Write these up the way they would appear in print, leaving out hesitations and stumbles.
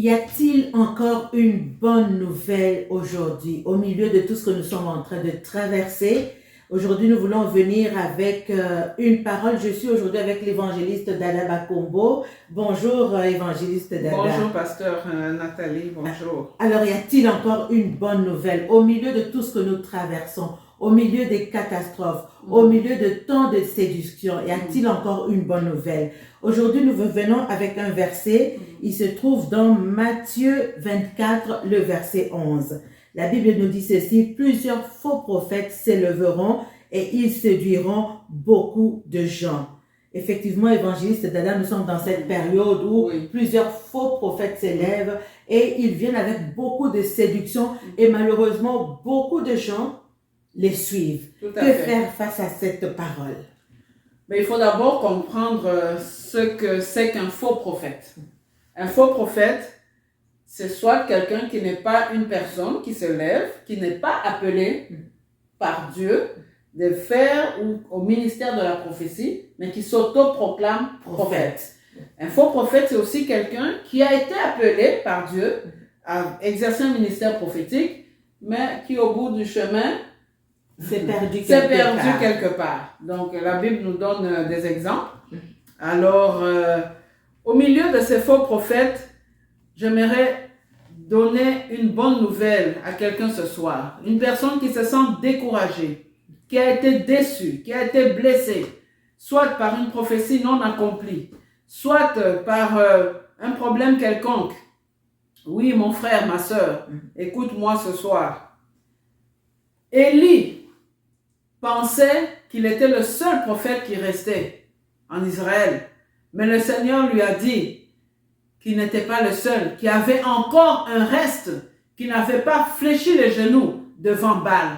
Y a-t-il encore une bonne nouvelle aujourd'hui, au milieu de tout ce que nous sommes en train de traverser? Aujourd'hui, nous voulons venir avec une parole. Je suis aujourd'hui avec l'évangéliste Dada Bakombo. Bonjour, évangéliste Dada. Bonjour, pasteur Nathalie, bonjour. Alors, y a-t-il encore une bonne nouvelle au milieu de tout ce que nous traversons, au milieu des catastrophes, au milieu de tant de séduction? Y a-t-il encore une bonne nouvelle? Aujourd'hui, nous venons avec un verset. Il se trouve dans Matthieu 24, le verset 11. La Bible nous dit ceci: plusieurs faux prophètes s'élèveront et ils séduiront beaucoup de gens. Effectivement, évangéliste Dada, nous sommes dans cette période où plusieurs faux prophètes s'élèvent et ils viennent avec beaucoup de séduction et malheureusement, beaucoup de gens les suivent. Que faire face à cette parole? Mais il faut d'abord comprendre ce que c'est qu'un faux prophète. Un faux prophète, c'est soit quelqu'un qui n'est pas une personne qui se lève, qui n'est pas appelé par Dieu de faire ou au ministère de la prophétie, mais qui s'auto-proclame prophète. Un faux prophète, c'est aussi quelqu'un qui a été appelé par Dieu à exercer un ministère prophétique, mais qui au bout du chemin s'est perdu quelque part. Donc la Bible nous donne des exemples. Alors, au milieu de ces faux prophètes, j'aimerais donner une bonne nouvelle à quelqu'un ce soir. Une personne qui se sent découragée, qui a été déçue, qui a été blessée, soit par une prophétie non accomplie, soit par un problème quelconque. Oui, mon frère, ma soeur, écoute-moi ce soir. Élie pensait qu'il était le seul prophète qui restait en Israël. Mais le Seigneur lui a dit qu'il n'était pas le seul, qu'il y avait encore un reste, qui n'avait pas fléchi les genoux devant Baal.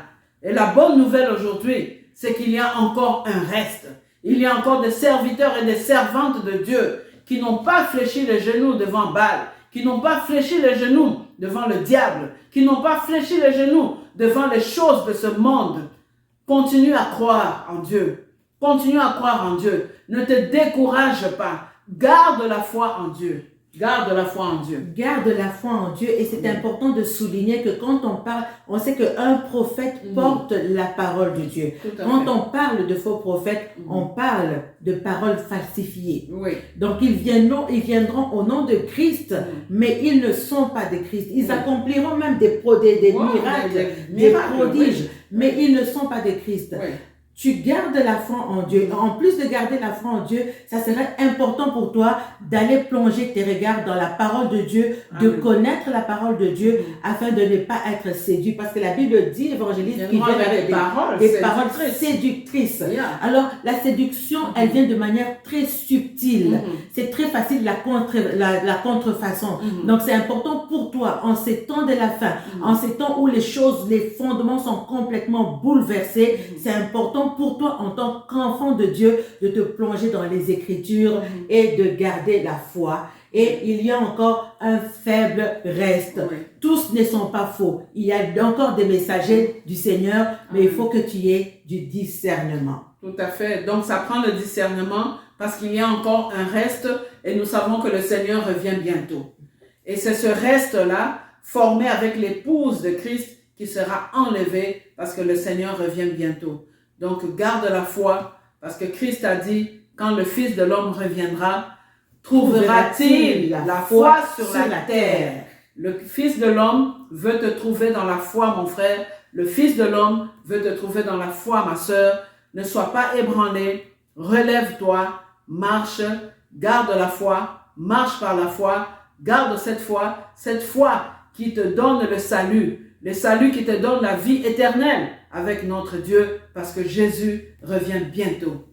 Et la bonne nouvelle aujourd'hui, c'est qu'il y a encore un reste. Il y a encore des serviteurs et des servantes de Dieu qui n'ont pas fléchi les genoux devant Baal, qui n'ont pas fléchi les genoux devant le diable, qui n'ont pas fléchi les genoux devant les choses de ce monde. Continue à croire en Dieu. Continue à croire en Dieu. Ne te décourage pas. Garde la foi en Dieu. Garde la foi en Dieu. Garde la foi en Dieu. Et c'est important de souligner que quand on parle, on sait qu'un prophète porte la parole de Dieu. Quand on parle de faux prophètes, on parle de paroles falsifiées. Donc ils viendront au nom de Christ, mais ils ne sont pas de Christ. Ils accompliront même des miracles, des prodiges, mais ils ne sont pas de Christ. Tu gardes la foi en Dieu. En plus de garder la foi en Dieu, ça serait important pour toi d'aller plonger tes regards dans la parole de Dieu, de connaître la parole de Dieu afin de ne pas être séduit. Parce que la Bible dit, évangéliste, qu'il vient avec des paroles séductrices. Alors, la séduction, elle vient de manière très subtile. C'est très facile la contrefaçon. Donc, c'est important pour toi, en ces temps de la fin, en ces temps où les fondements sont complètement bouleversés, c'est important pour toi en tant qu'enfant de Dieu de te plonger dans les Écritures et de garder la foi. Et il y a encore un faible reste. Tous ne sont pas faux. Il y a encore des messagers du Seigneur, mais il faut que tu aies du discernement. Tout à fait. Donc ça prend le discernement parce qu'il y a encore un reste et nous savons que le Seigneur revient bientôt. Et c'est ce reste-là, formé avec l'épouse de Christ, qui sera enlevé parce que le Seigneur revient bientôt. Donc, garde la foi, parce que Christ a dit, quand le Fils de l'homme reviendra, trouvera-t-il la foi sur la terre? Le Fils de l'homme veut te trouver dans la foi, mon frère. Le Fils de l'homme veut te trouver dans la foi, ma sœur. Ne sois pas ébranlé, relève-toi, marche, garde la foi, marche par la foi, garde cette foi qui te donne le salut qui te donne la vie éternelle avec notre Dieu, parce que Jésus revient bientôt.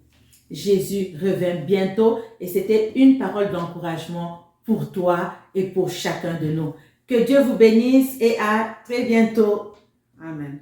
Jésus revient bientôt et c'était une parole d'encouragement pour toi et pour chacun de nous. Que Dieu vous bénisse et à très bientôt. Amen.